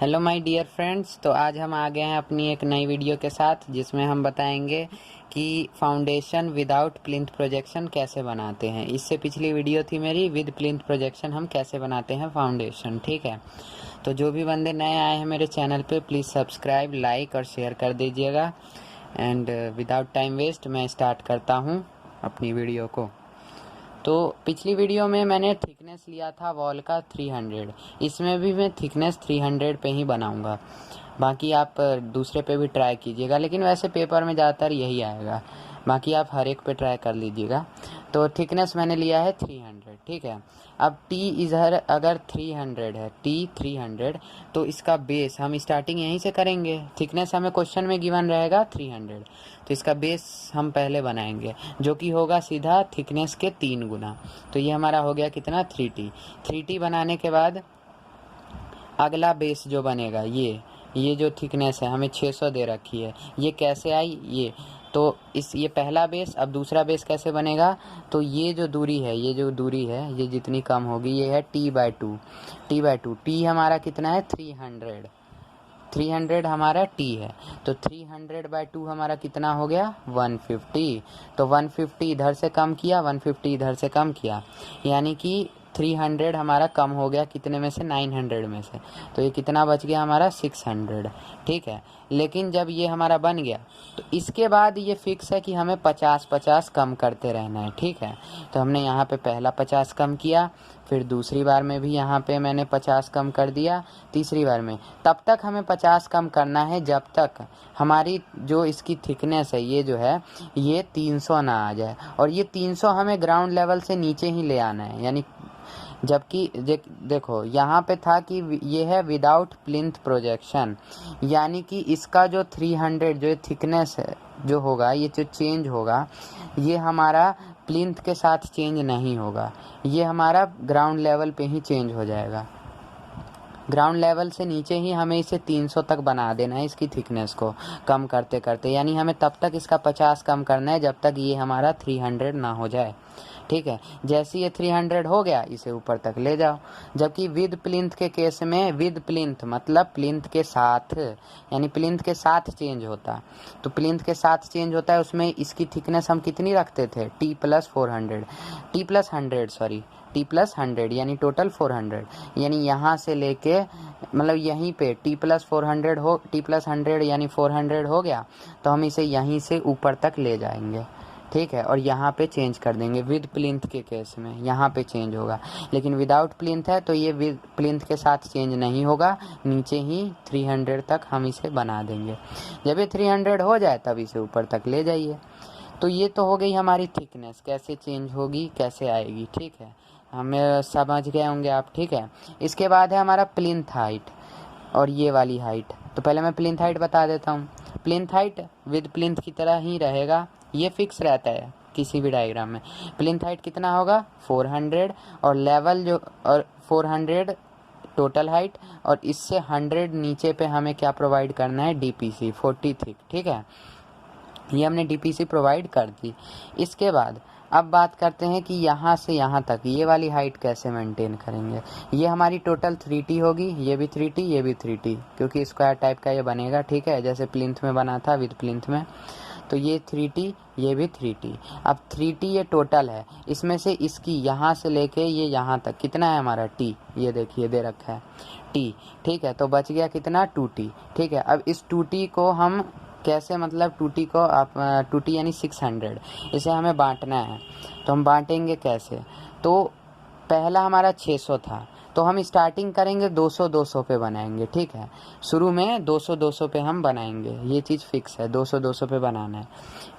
Hello my dear friends. तो आज हम आ गए हैं अपनी एक नई वीडियो के साथ जिसमें हम बताएंगे कि फाउंडेशन विदाउट प्लिंथ प्रोजेक्शन कैसे बनाते हैं। इससे पिछली वीडियो थी मेरी विद प्लिंथ प्रोजेक्शन हम कैसे बनाते हैं फाउंडेशन। ठीक है, तो जो भी बंदे नए आए हैं मेरे चैनल पे प्लीज़ सब्सक्राइब, लाइक और शेयर कर दीजिएगा। एंड विदाउट टाइम वेस्ट मैं स्टार्ट करता हूँ अपनी वीडियो को। तो पिछली वीडियो में मैंने थिकनेस लिया था वॉल का 300, इसमें भी मैं थिकनेस 300 पे ही बनाऊंगा। बाकी आप दूसरे पे भी ट्राई कीजिएगा, लेकिन वैसे पेपर में ज़्यादातर यही आएगा। बाकी आप हर एक पे ट्राई कर लीजिएगा। तो थिकनेस मैंने लिया है 300। ठीक है, अब टी इधर अगर 300 है, टी 300, तो इसका बेस हम स्टार्टिंग यहीं से करेंगे। थिकनेस हमें क्वेश्चन में गिवन रहेगा 300, तो इसका बेस हम पहले बनाएंगे जो कि होगा सीधा थिकनेस के 3 गुना। तो ये हमारा हो गया कितना 3T। 3T बनाने के बाद अगला बेस जो बनेगा ये जो थिकनेस है हमें 600 दे रखी है, ये कैसे आई तो ये पहला बेस। अब दूसरा बेस कैसे बनेगा, तो ये जो दूरी है ये जितनी कम होगी ये है T/2। टी हमारा कितना है 300 हमारा टी है। तो 300/2 हमारा कितना हो गया 150। तो 150 इधर से कम किया, 150 इधर से कम किया, यानी कि 300 हमारा कम हो गया कितने में से 900 में से। तो ये कितना बच गया हमारा 600। ठीक है, लेकिन जब ये हमारा बन गया तो इसके बाद ये फिक्स है कि हमें 50-50 कम करते रहना है। ठीक है, तो हमने यहाँ पे पहला 50 कम किया, फिर दूसरी बार में भी यहाँ पे मैंने 50 कम कर दिया, तीसरी बार में। तब तक हमें 50 कम करना है जब तक हमारी जो इसकी थिकनेस है ये जो है ये 300 ना आ जाए। और ये 300 हमें ग्राउंड लेवल से नीचे ही ले आना है। यानी जबकि देखो यहाँ पे था कि ये है विदाउट प्लिंथ प्रोजेक्शन, यानी कि इसका जो 300 जो थिकनेस है जो होगा, ये जो चेंज होगा ये हमारा प्लिंथ के साथ चेंज नहीं होगा, ये हमारा ग्राउंड लेवल पे ही चेंज हो जाएगा। ग्राउंड लेवल से नीचे ही हमें इसे 300 तक बना देना है, इसकी थिकनेस को कम करते करते। यानी हमें तब तक इसका 50 कम करना है जब तक ये हमारा 300 ना हो जाए। ठीक है, जैसे ये 300 हो गया इसे ऊपर तक ले जाओ। जबकि विद प्लिंथ के केस में, विद प्लिंथ मतलब प्लिंथ के साथ, यानी प्लिंथ के साथ चेंज होता। तो प्लिंथ के साथ चेंज होता है, उसमें इसकी थिकनेस हम कितनी रखते थे T+100 यानी टोटल 400। यानी यहाँ से लेके मतलब यहीं पे T+100 यानी 400 हो गया, तो हम इसे यहीं से ऊपर तक ले जाएंगे। ठीक है, और यहाँ पे चेंज कर देंगे। विद प्लिंथ के केस में यहाँ पे चेंज होगा, लेकिन विदाउट प्लिंथ है तो ये विद प्लिंथ के साथ चेंज नहीं होगा, नीचे ही 300 तक हम इसे बना देंगे। जब ये 300 हो जाए तब इसे ऊपर तक ले जाइए। तो ये तो हो गई हमारी थिकनेस कैसे चेंज होगी, कैसे आएगी। ठीक है, हमें समझ गए होंगे आप। ठीक है, इसके बाद है हमारा प्लिंथ हाइट और ये वाली हाइट। तो पहले मैं प्लिंथ हाइट बता देता हूँ। प्लिंथ हाइट विद प्लिंथ की तरह ही रहेगा, ये फिक्स रहता है किसी भी डायग्राम में। प्लिंथ हाइट कितना होगा 400, और लेवल जो और 400 टोटल हाइट, और इससे 100 नीचे पे हमें क्या प्रोवाइड करना है DPC 40 थिक। ठीक है, ये हमने DPC प्रोवाइड कर दी। इसके बाद अब बात करते हैं कि यहाँ से यहाँ तक ये वाली हाइट कैसे मेंटेन करेंगे। ये हमारी टोटल 3T होगी, ये भी 3T ये भी 3T, क्योंकि स्क्वायर टाइप का ये बनेगा। ठीक है, जैसे प्लिंथ में बना था विद प्लिंथ में। तो ये 3T ये भी 3T। अब 3T ये टोटल है, इसमें से इसकी यहाँ से लेके ये यहाँ तक कितना है हमारा T, ये देखिए दे रखा है T। ठीक है, तो बच गया कितना 2T। ठीक है, अब इस 2T को हम कैसे, मतलब 2T को आप 2T यानी 600, इसे हमें बांटना है। तो हम बांटेंगे कैसे, तो पहला हमारा 600 था, तो हम स्टार्टिंग करेंगे 200-200 पे बनाएंगे। ठीक है, शुरू में 200-200 पे हम बनाएंगे, ये चीज़ फिक्स है, 200-200 पे बनाना है।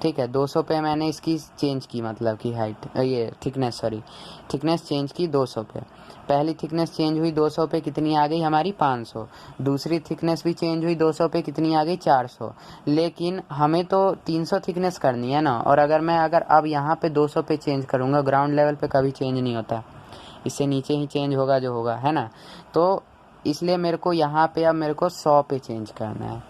ठीक है, 200 पे मैंने इसकी चेंज की, मतलब कि हाइट ये थिकनेस चेंज की 200 पे। पहली थिकनेस चेंज हुई 200 पे, कितनी आ गई हमारी 500। दूसरी थिकनेस भी चेंज हुई 200 पे, कितनी आ गई 400। लेकिन हमें तो 300 थिकनेस करनी है ना, और अगर अब यहाँ पे 200 पे चेंज करूँगा, ग्राउंड लेवल पे कभी चेंज नहीं होता, इससे नीचे ही चेंज होगा जो होगा, है ना। तो इसलिए मेरे को यहाँ पे अब मेरे को 100 पे चेंज करना है।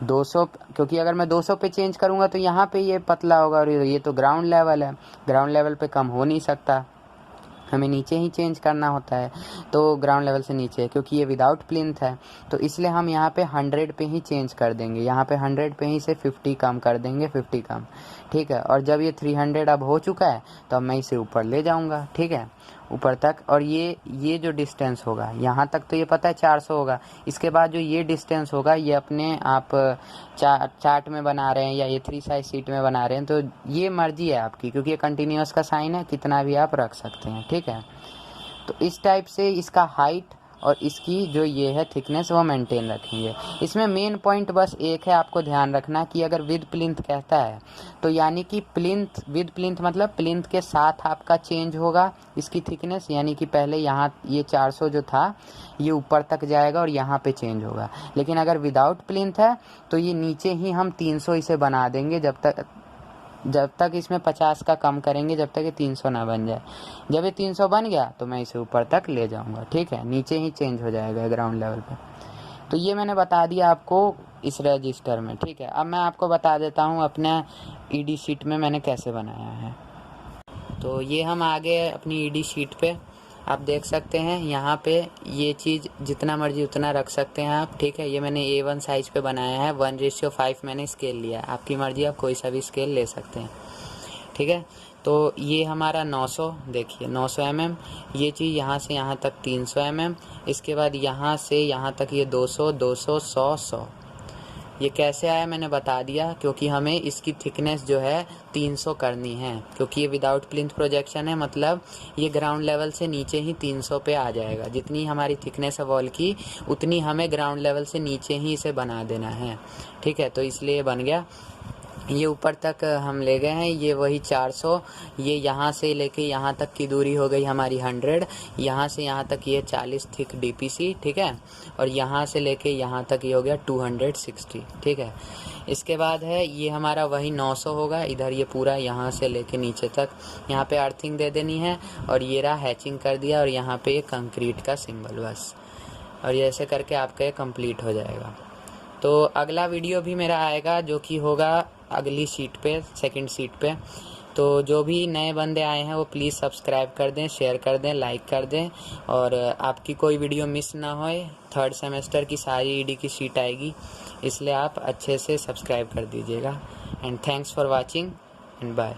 200, क्योंकि अगर मैं 200 पे चेंज करूँगा तो यहाँ पे ये पतला होगा, और ये तो ग्राउंड लेवल है, ग्राउंड लेवल पे कम हो नहीं सकता। हमें नीचे ही चेंज करना होता है, तो ग्राउंड लेवल से नीचे, क्योंकि ये विदाउट प्लिंथ है, तो इसलिए हम यहाँ पे 100 पे ही चेंज कर देंगे। यहाँ पे 100 पे ही से 50 कम कर देंगे, 50 कम, ठीक है। और जब ये 300 अब हो चुका है तो अब मैं इसे ऊपर ले जाऊँगा, ठीक है, ऊपर तक। और ये जो डिस्टेंस होगा यहाँ तक तो ये पता है 400 होगा। इसके बाद जो ये डिस्टेंस होगा ये अपने आप चार्ट में बना रहे हैं या ये 3 साइज शीट में बना रहे हैं, तो ये मर्जी है आपकी, क्योंकि ये कंटिन्यूस का साइन है, कितना भी आप रख सकते हैं, ठीक है। तो इस टाइप से इसका हाइट और इसकी जो ये है थिकनेस वो मेंटेन रखेंगे। इसमें मेन पॉइंट बस एक है, आपको ध्यान रखना कि अगर विद प्लिंथ कहता है तो यानी कि प्लिंथ विद प्लिंथ मतलब प्लिंथ के साथ आपका चेंज होगा इसकी थिकनेस, यानी कि पहले यहाँ ये 400 जो था ये ऊपर तक जाएगा और यहाँ पे चेंज होगा। लेकिन अगर विदाउट प्लिंथ है तो ये नीचे ही हम 300 इसे बना देंगे, जब तक इसमें 50 का कम करेंगे, जब तक ये 300 ना बन जाए। जब ये 300 बन गया तो मैं इसे ऊपर तक ले जाऊंगा, ठीक है, नीचे ही चेंज हो जाएगा ग्राउंड लेवल पे। तो ये मैंने बता दिया आपको इस रजिस्टर में, ठीक है। अब मैं आपको बता देता हूँ अपने ईडी शीट में मैंने कैसे बनाया है। तो ये हम आ गए अपनी ईडी शीट पे, आप देख सकते हैं यहाँ पे ये चीज़ जितना मर्जी उतना रख सकते हैं आप, ठीक है। ये मैंने A1 साइज़ पे बनाया है, 1:5 मैंने स्केल लिया, आपकी मर्जी, आप कोई सा भी स्केल ले सकते हैं, ठीक है। तो ये हमारा 900, देखिए 900 mm, ये चीज़ यहाँ से यहाँ तक 300 mm, इसके बाद यहाँ से यहाँ तक ये 200, 200, 100, 100। ये कैसे आया मैंने बता दिया, क्योंकि हमें इसकी थिकनेस जो है 300 करनी है, क्योंकि ये विदाउट प्लिंथ प्रोजेक्शन है, मतलब ये ग्राउंड लेवल से नीचे ही 300 पे आ जाएगा। जितनी हमारी थिकनेस है वॉल की उतनी हमें ग्राउंड लेवल से नीचे ही इसे बना देना है, ठीक है। तो इसलिए बन गया, ये ऊपर तक हम ले गए हैं, ये वही 400, ये यहाँ से लेके यहाँ तक की दूरी हो गई हमारी 100, यहाँ से यहाँ तक ये 40 थिक DPC, ठीक है। और यहाँ से लेके यहाँ तक ये हो गया 260, ठीक है। इसके बाद है ये हमारा वही 900 होगा, इधर ये पूरा यहाँ से लेके नीचे तक यहाँ पे अर्थिंग दे देनी है, और ये रहा हैचिंग कर दिया, और यहाँ पे ये कंक्रीट का सिंबल बस, और ये ऐसे करके आपका ये कंप्लीट हो जाएगा। तो अगला वीडियो भी मेरा आएगा जो कि होगा अगली शीट पे, सेकंड शीट पे। तो जो भी नए बंदे आए हैं वो प्लीज़ सब्सक्राइब कर दें, शेयर कर दें, लाइक कर दें, और आपकी कोई वीडियो मिस ना होए। 3rd सेमेस्टर की सारी ईडी की शीट आएगी, इसलिए आप अच्छे से सब्सक्राइब कर दीजिएगा। And thanks for watching and bye.